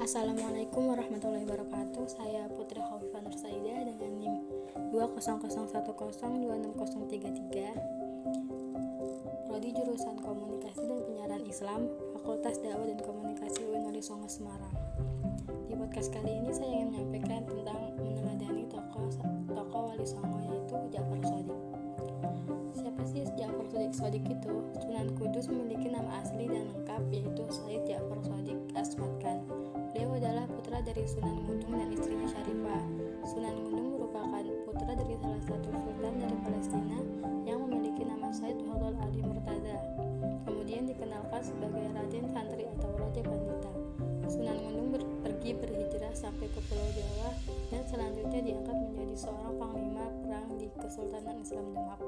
Assalamualaikum warahmatullahi wabarakatuh. Saya Putri Khawifah Nur Saidah dengan NIM 200102603. Prodi jurusan Komunikasi dan Penyiaran Islam, Fakultas Dakwah dan Komunikasi UIN Songo Semarang. Di podcast kali ini saya ingin menyampaikan tentang meneladani tokoh Wali Songo, yaitu Ja'far Shadiq. Siapa sih Ja'far Shadiq itu? Sunan Kudus memiliki nama asli dan lengkap, yaitu Said Ja'far Shadiq Asmad Khan. Beliau adalah putra dari Sunan Gunung dan istrinya Syarifah. Sunan Gunung merupakan putra dari salah satu sultan dari Palestina yang memiliki nama Said Hudhal Ali Murtaza. Kemudian dikenalkan sebagai Raden Santri atau Raja Pandita. Sunan Gunung pergi berhijrah sampai ke Pulau Jawa dan selanjutnya diangkat menjadi seorang panglima perang di Kesultanan Islam Demak.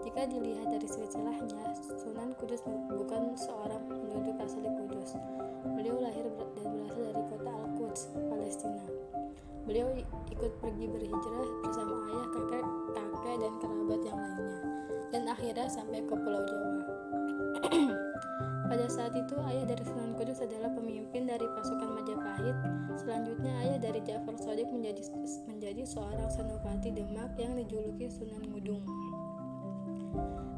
Jika dilihat dari silsilahnya, Sunan Kudus bukan seorang penduduk asli Kudus. Beliau lahir dan berasal dari kota Al-Quds, Palestina. Beliau ikut pergi berhijrah bersama ayah, kakek, dan kerabat yang lainnya, dan akhirnya sampai ke Pulau Jawa. Pada saat itu, ayah dari Sunan Kudus adalah pemimpin dari pasukan Majapahit. Selanjutnya, ayah dari Ja'far Shadiq menjadi seorang senopati Demak yang dijuluki Sunan Ngudung.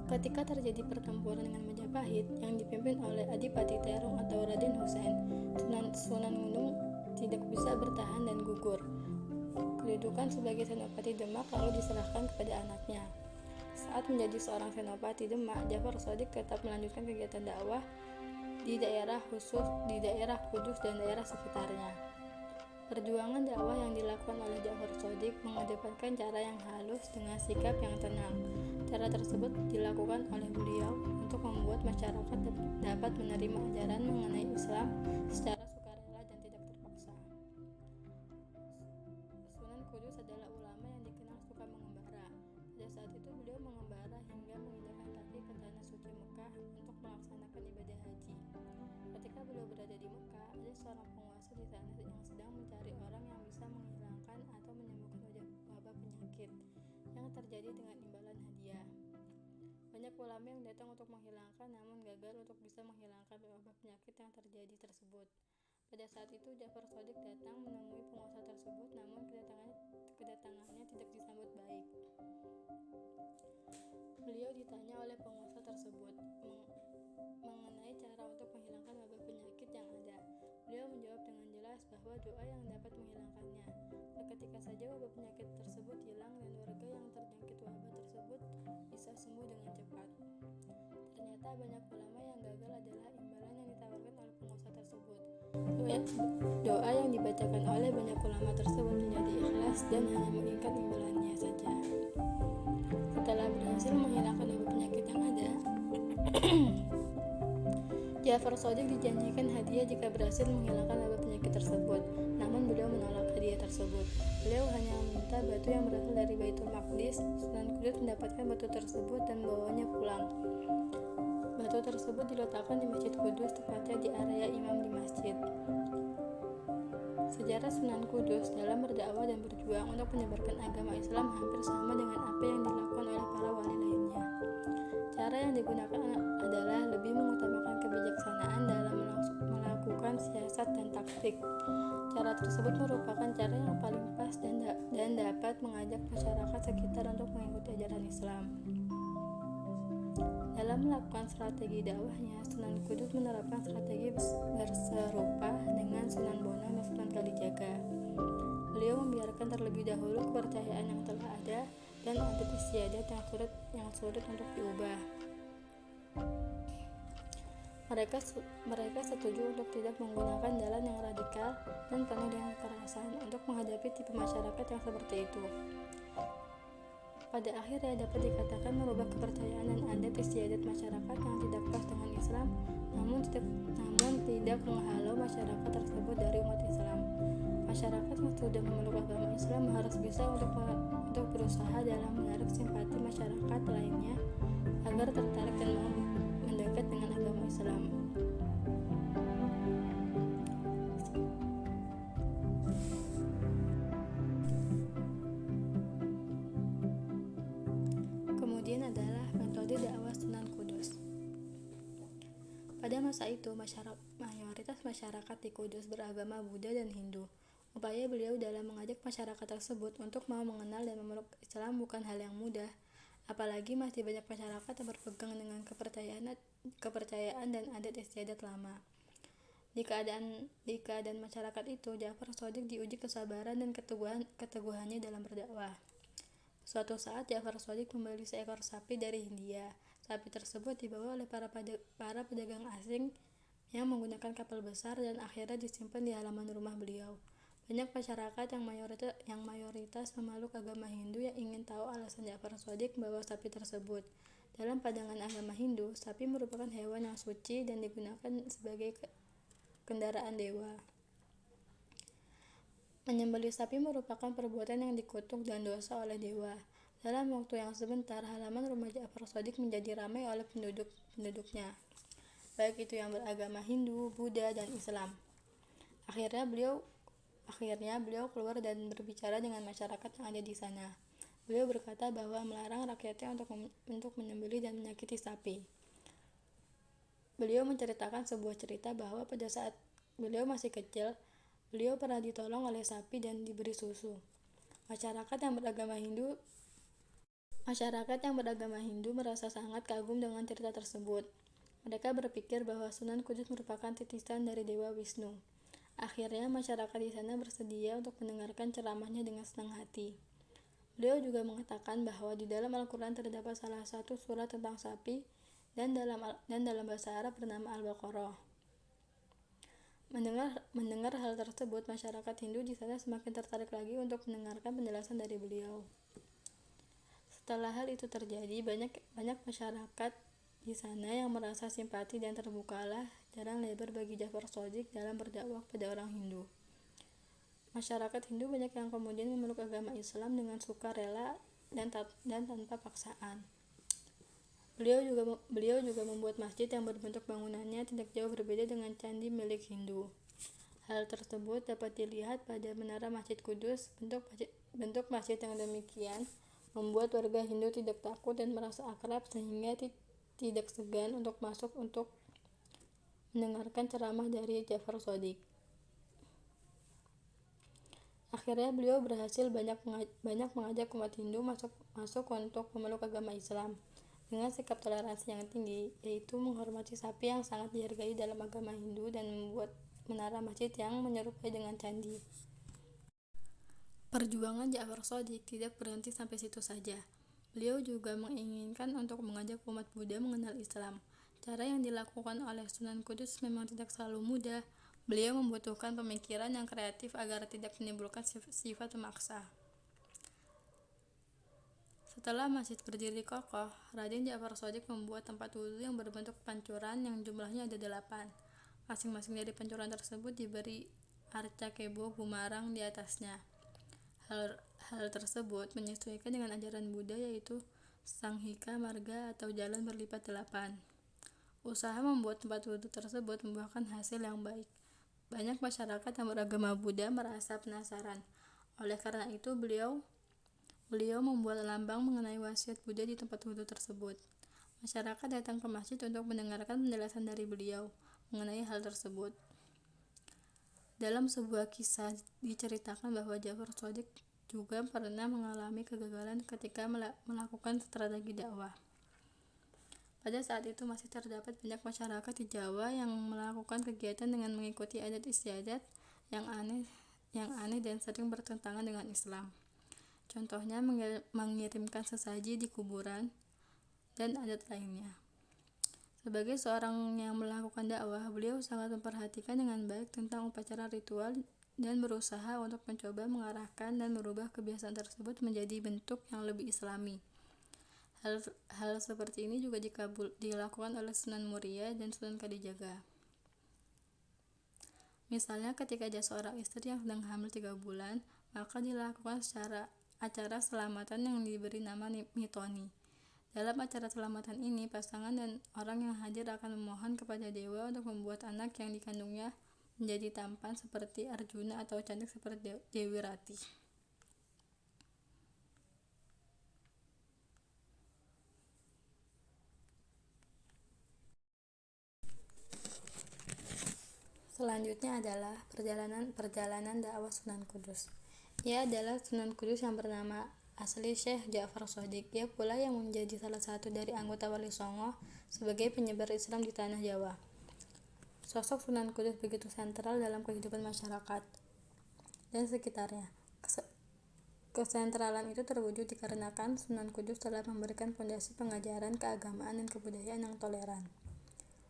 Ketika terjadi pertempuran dengan Majapahit yang dipimpin oleh Adipati Terong atau Raden Husain, Sunan Gunung tidak bisa bertahan dan gugur. Kedudukan sebagai senopati Demak lalu diserahkan kepada anaknya. Saat menjadi seorang senopati Demak, Ja'far Shadiq tetap melanjutkan kegiatan dakwah di daerah Kudus dan daerah sekitarnya. Perjuangan dakwah yang dilakukan oleh Ja'far Shadiq mengedepankan cara yang halus dengan sikap yang tenang. Cara tersebut dilakukan oleh beliau untuk membuat masyarakat dapat menerima ajaran mengenai Islam secara sukarela dan tidak terpaksa. Sunan Kudus adalah ulama yang dikenal suka mengembara. Pada saat itu beliau mengembara hingga menginjakan kaki ke tanah suci Mekah untuk melaksanakan ibadah haji. Ketika beliau berada di Mekah, ada seorang penguasa di sana yang sedang mencari orang yang bisa menghilangkan atau menyembuhkan wabah penyakit yang terjadi dengan imbalan hadiah. Banyak ulama yang datang untuk menghilangkan, namun gagal untuk bisa menghilangkan wabah penyakit yang terjadi tersebut. Pada saat itu Ja'far Shadiq datang menemui penguasa tersebut, namun kedatangannya tidak disambut baik. Beliau ditanya oleh penguasa tersebut mengenai cara untuk menghilangkan wabah penyakit yang ada. Beliau menjawab dengan jelas bahwa doa yang dapat menghilangkannya. Ketika saja wabah penyakit tersebut hilang dan warga yang terjangkit wabah tersebut bisa sembuh dengan cepat. Ternyata banyak ulama yang gagal adalah imbalan yang ditawarkan oleh penguasa tersebut. Doa yang dibacakan oleh banyak ulama tersebut menjadi ikhlas dan hanya menginginkan imbalannya saja. Setelah berhasil menghilangkan wabah penyakit yang ada, Ja'far Shadiq dijanjikan hadiah jika berhasil menghilangkan wabah penyakit tersebut. Namun beliau menolak hadiah tersebut. Beliau hanya meminta batu yang berasal dari Baitul Maqdis. Sunan Kudus mendapatkan batu tersebut dan membawanya pulang. Batu tersebut diletakkan di Masjid Kudus, tepatnya di area imam di masjid. Sejarah Sunan Kudus dalam berdakwah dan berjuang untuk menyebarkan agama Islam hampir sama dengan apa yang dilakukan oleh para wali lainnya. Cara yang digunakan adalah lebih mengutamakan kebijaksanaan dalam melakukan siasat dan taktik. Cara tersebut merupakan cara yang paling pas dan dapat mengajak masyarakat sekitar untuk mengikuti ajaran Islam. Dalam melakukan strategi dakwahnya, Sunan Kudus menerapkan strategi berserupa dengan Sunan Bonang dan Sunan Kalijaga. Beliau membiarkan terlebih dahulu kepercayaan yang telah ada dan adat istiadat yang sulit untuk diubah. Mereka setuju untuk tidak menggunakan jalan yang radikal dan penuh dengan kekerasan untuk menghadapi tipe masyarakat yang seperti itu. Pada akhirnya dapat dikatakan merubah kepercayaan dan adat istiadat masyarakat yang tidak pas dengan Islam, namun tidak menghalau masyarakat tersebut dari umat Islam. Masyarakat yang sudah memeluk agama Islam harus bisa untuk berusaha dalam menarik simpati masyarakat lainnya agar tertarik dan mau mendekat dengan agama Islam. Kemudian adalah metode dakwah Sunan Kudus. Pada masa itu, mayoritas masyarakat di Kudus beragama Buddha dan Hindu. Upaya beliau dalam mengajak masyarakat tersebut untuk mau mengenal dan memeluk Islam bukan hal yang mudah, apalagi masih banyak masyarakat yang berpegang dengan kepercayaan dan adat istiadat lama. Di keadaan masyarakat itu, Ja'far Shadiq diuji kesabaran dan keteguhannya dalam berdakwah. Suatu saat Ja'far Shadiq membeli seekor sapi dari Hindia. Sapi tersebut dibawa oleh para pedagang asing yang menggunakan kapal besar dan akhirnya disimpan di halaman rumah beliau. Banyak masyarakat yang mayoritas memeluk agama Hindu yang ingin tahu alasan Ja'far Shadiq membawa sapi tersebut. Dalam pandangan agama Hindu, sapi merupakan hewan yang suci dan digunakan sebagai kendaraan dewa. Menyembelih sapi merupakan perbuatan yang dikutuk dan dosa oleh dewa. Dalam waktu yang sebentar, halaman rumah Ja'far Shadiq menjadi ramai oleh penduduknya, baik itu yang beragama Hindu, Buddha, dan Islam. Akhirnya beliau keluar dan berbicara dengan masyarakat yang ada di sana. Beliau berkata bahwa melarang rakyatnya untuk menyembelih dan menyakiti sapi. Beliau menceritakan sebuah cerita bahwa pada saat beliau masih kecil, beliau pernah ditolong oleh sapi dan diberi susu. Masyarakat yang beragama Hindu merasa sangat kagum dengan cerita tersebut. Mereka berpikir bahwa Sunan Kudus merupakan titisan dari Dewa Wisnu. Akhirnya masyarakat di sana bersedia untuk mendengarkan ceramahnya dengan senang hati. Beliau juga mengatakan bahwa di dalam Al-Quran terdapat salah satu surat tentang sapi dan dalam bahasa Arab bernama Al-Baqarah. Mendengar hal tersebut, masyarakat Hindu di sana semakin tertarik lagi untuk mendengarkan penjelasan dari beliau. Setelah hal itu terjadi, banyak masyarakat di sana yang merasa simpati dan terbukalah jalan lebar bagi Ja'far Shadiq dalam berdakwah pada orang Hindu. Masyarakat Hindu banyak yang kemudian memeluk agama Islam dengan sukarela dan tanpa paksaan. Beliau juga membuat masjid yang berbentuk bangunannya tidak jauh berbeda dengan candi milik Hindu. Hal tersebut dapat dilihat pada Menara Masjid Kudus. Bentuk masjid yang demikian membuat warga Hindu tidak takut dan merasa akrab sehingga tidak segan untuk masuk untuk mendengarkan ceramah dari Ja'far Shadiq. Akhirnya beliau berhasil banyak mengajak umat Hindu masuk untuk memeluk agama Islam dengan sikap toleransi yang tinggi, yaitu menghormati sapi yang sangat dihargai dalam agama Hindu dan membuat menara masjid yang menyerupai dengan candi. Perjuangan Ja'far Shadiq tidak berhenti sampai situ saja. Beliau juga menginginkan untuk mengajak umat Buddha mengenal Islam. Cara yang dilakukan oleh Sunan Kudus memang tidak selalu mudah. Beliau membutuhkan pemikiran yang kreatif agar tidak menimbulkan sifat memaksa. Setelah masjid berdiri kokoh, Raden Ja'far Shadiq membuat tempat wudhu yang berbentuk pancuran yang jumlahnya ada 8. Masing-masing dari pancuran tersebut diberi arca kebo bumarang di atasnya. Hal tersebut menyesuaikan dengan ajaran Buddha, yaitu Sanghika Marga atau jalan berlipat 8. Usaha membuat tempat wudhu tersebut membuahkan hasil yang baik. Banyak masyarakat yang beragama Buddha merasa penasaran. Oleh karena itu, beliau membuat lambang mengenai wasiat Buddha di tempat wudhu tersebut. Masyarakat datang ke masjid untuk mendengarkan penjelasan dari beliau mengenai hal tersebut. Dalam sebuah kisah diceritakan bahwa Ja'far Shadiq juga pernah mengalami kegagalan ketika melakukan strategi dakwah. Pada saat itu masih terdapat banyak masyarakat di Jawa yang melakukan kegiatan dengan mengikuti adat istiadat yang aneh dan sering bertentangan dengan Islam. Contohnya mengirimkan sesaji di kuburan dan adat lainnya. Sebagai seorang yang melakukan dakwah, beliau sangat memperhatikan dengan baik tentang upacara ritual dan berusaha untuk mencoba mengarahkan dan merubah kebiasaan tersebut menjadi bentuk yang lebih Islami. Hal seperti ini juga dilakukan oleh Sunan Muria dan Sunan Kalijaga. Misalnya ketika ada seorang istri yang sedang hamil 3 bulan, maka dilakukan acara selamatan yang diberi nama mitoni. Dalam acara selamatan ini, pasangan dan orang yang hadir akan memohon kepada dewa untuk membuat anak yang dikandungnya menjadi tampan seperti Arjuna atau cantik seperti Dewi Rati. Selanjutnya adalah perjalanan dakwah Sunan Kudus. Ia adalah Sunan Kudus yang bernama asli Syekh Ja'far Shadiq. Ia pula yang menjadi salah satu dari anggota Wali Songo sebagai penyebar Islam di tanah Jawa. Sosok Sunan Kudus begitu sentral dalam kehidupan masyarakat dan sekitarnya. Kesentralan itu terwujud dikarenakan Sunan Kudus telah memberikan fondasi pengajaran keagamaan dan kebudayaan yang toleran.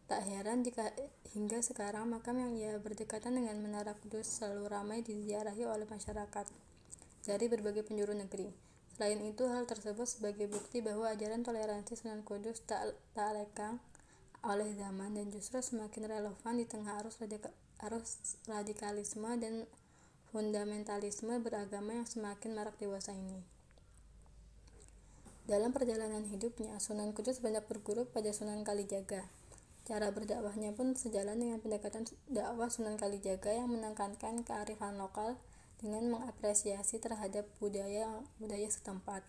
Tak heran jika hingga sekarang makam yang ia berdekatan dengan Menara Kudus selalu ramai diziarahi oleh masyarakat dari berbagai penjuru negeri. Selain itu, hal tersebut sebagai bukti bahwa ajaran toleransi Sunan Kudus tak lekang oleh zaman dan justru semakin relevan di tengah arus radikalisme dan fundamentalisme beragama yang semakin marak dewasa ini. Dalam perjalanan hidupnya, Sunan Kudus banyak berguru pada Sunan Kalijaga. Cara berdakwahnya pun sejalan dengan pendekatan dakwah Sunan Kalijaga yang menekankan kearifan lokal dengan mengapresiasi terhadap budaya setempat.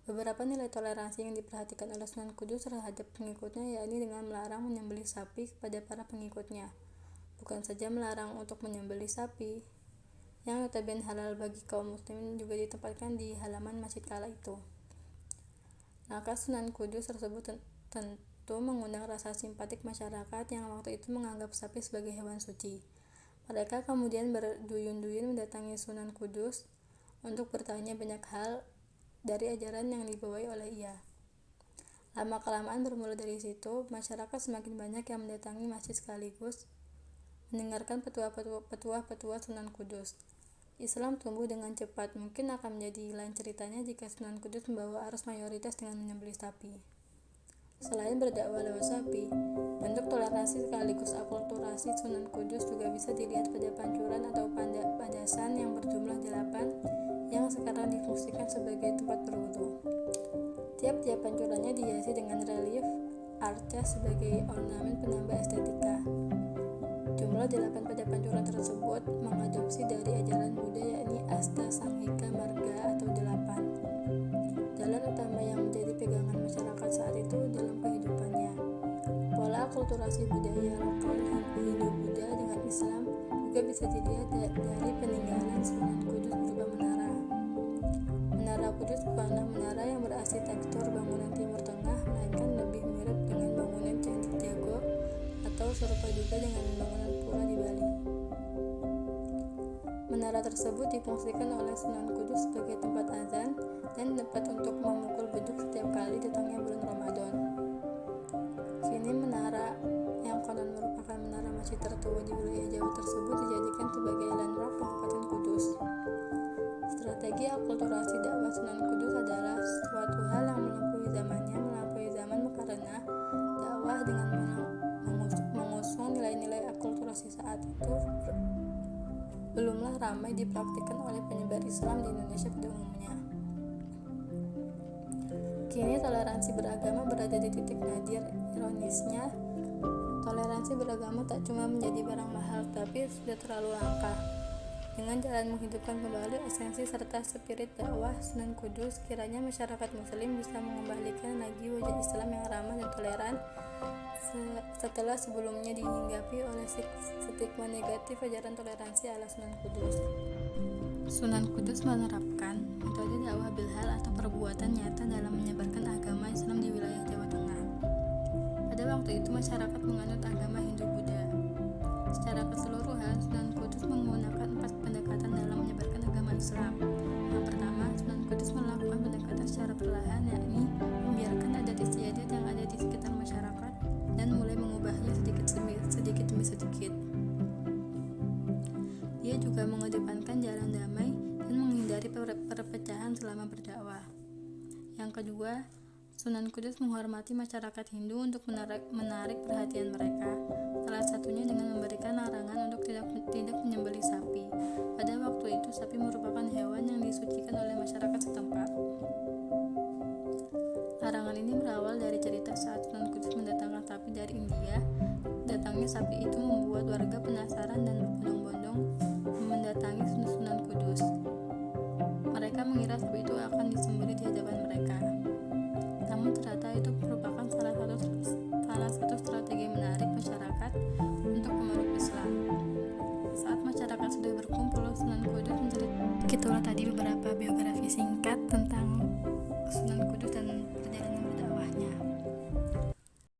Beberapa nilai toleransi yang diperhatikan oleh Sunan Kudus terhadap pengikutnya yakni dengan melarang menyembelih sapi kepada para pengikutnya. Bukan saja melarang untuk menyembelih sapi, yang notabene halal bagi kaum muslimin, juga ditempatkan di halaman masjid kala itu. Maka Sunan Kudus tersebut tentu mengundang rasa simpatik masyarakat yang waktu itu menganggap sapi sebagai hewan suci. Mereka kemudian berduyun-duyun mendatangi Sunan Kudus untuk bertanya banyak hal dari ajaran yang dibawai oleh ia. Lama-kelamaan bermula dari situ, masyarakat semakin banyak yang mendatangi masjid sekaligus mendengarkan petua-petua Sunan Kudus. Islam tumbuh dengan cepat. Mungkin akan menjadi lain ceritanya jika Sunan Kudus membawa arus mayoritas dengan menyembelih sapi. Selain berdakwah lewat sapi, bentuk toleransi sekaligus akulturasi Sunan Kudus juga bisa dilihat pada pancuran atau padasan yang berjumlah 8 yang sekarang difungsikan sebagai tempat berwudu. Tiap-tiap pancurannya dihiasi dengan relief arca sebagai ornamen penambah estetika. Jumlah 8 pada pancuran tersebut mengadopsi dari ajaran Buddha yakni Asta Sanghika Marga atau 8. Jalan utama yang menjadi pegangan masyarakat saat itu dalam kehidupannya. Pola akulturasi budaya lokal Hindu-Buddha dengan Islam juga bisa dilihat dari peninggalan Sunan Kudus berupa menara. Menara Kudus bukanlah menara yang berarsitektur bangunan Timur Tengah, melainkan lebih mirip dengan bangunan Candi Jago atau serupa juga dengan bangunan pura di Bali. Menara tersebut difungsikan oleh Sunan Kudus sebagai tempat azan dan tempat untuk memukul beduk setiap kali datangnya bulan Ramadan. Kini menara yang konon merupakan menara masjid tertua di wilayah Jawa tersebut dijadikan sebagai landmark Kabupaten Kudus. Strategi akulturasi dakwah Sunan Kudus adalah suatu hal yang melampaui zaman karena dakwah dengan mengusung nilai-nilai akulturasi saat itu belumlah ramai dipraktikkan oleh penyebar Islam di Indonesia pada umumnya. Kini toleransi beragama berada di titik nadir. Ironisnya, toleransi beragama tak cuma menjadi barang mahal, tapi sudah terlalu langka. Dengan jalan menghidupkan kembali esensi serta spirit dakwah Sunan Kudus, kiranya masyarakat muslim bisa mengembalikan lagi wajah Islam yang ramah dan toleran setelah sebelumnya dihinggapi oleh stigma negatif ajaran toleransi ala Sunan Kudus. Sunan Kudus menerapkan metode dakwah bilhal atau perbuatan nyata dalam menyebarkan agama Islam di wilayah Jawa Tengah. Pada waktu itu masyarakat menganut agama Hindu-Buddha. Secara keseluruhan, Sunan Kudus menggunakan 4 pendekatan dalam menyebarkan agama Islam. Yang pertama, Sunan Kudus melakukan pendekatan secara perlahan, yakni membiarkan adat istiadat yang ada di sekitar masyarakat dan mulai mengubahnya sedikit demi sedikit. Dia juga mengedepankan jalan damai dan menghindari perpecahan selama berdakwah. Yang kedua, Sunan Kudus menghormati masyarakat Hindu untuk menarik perhatian mereka, salah satunya dengan memberikan larangan untuk tidak menyembelih sapi. Pada waktu itu, sapi merupakan hewan yang disucikan oleh masyarakat setempat. Larangan ini berawal dari cerita saat Sunan Kudus mendatangkan sapi dari India. Datangnya sapi itu membuat warga penasaran dan berbondong-bondong mendatangi Sunan Kudus. Mereka mengira sapi itu akan disembelih di hadapan mereka. Namun ternyata itu merupakan salah satu strategi menarik masyarakat untuk memeluk begitulah tadi beberapa biografi singkat tentang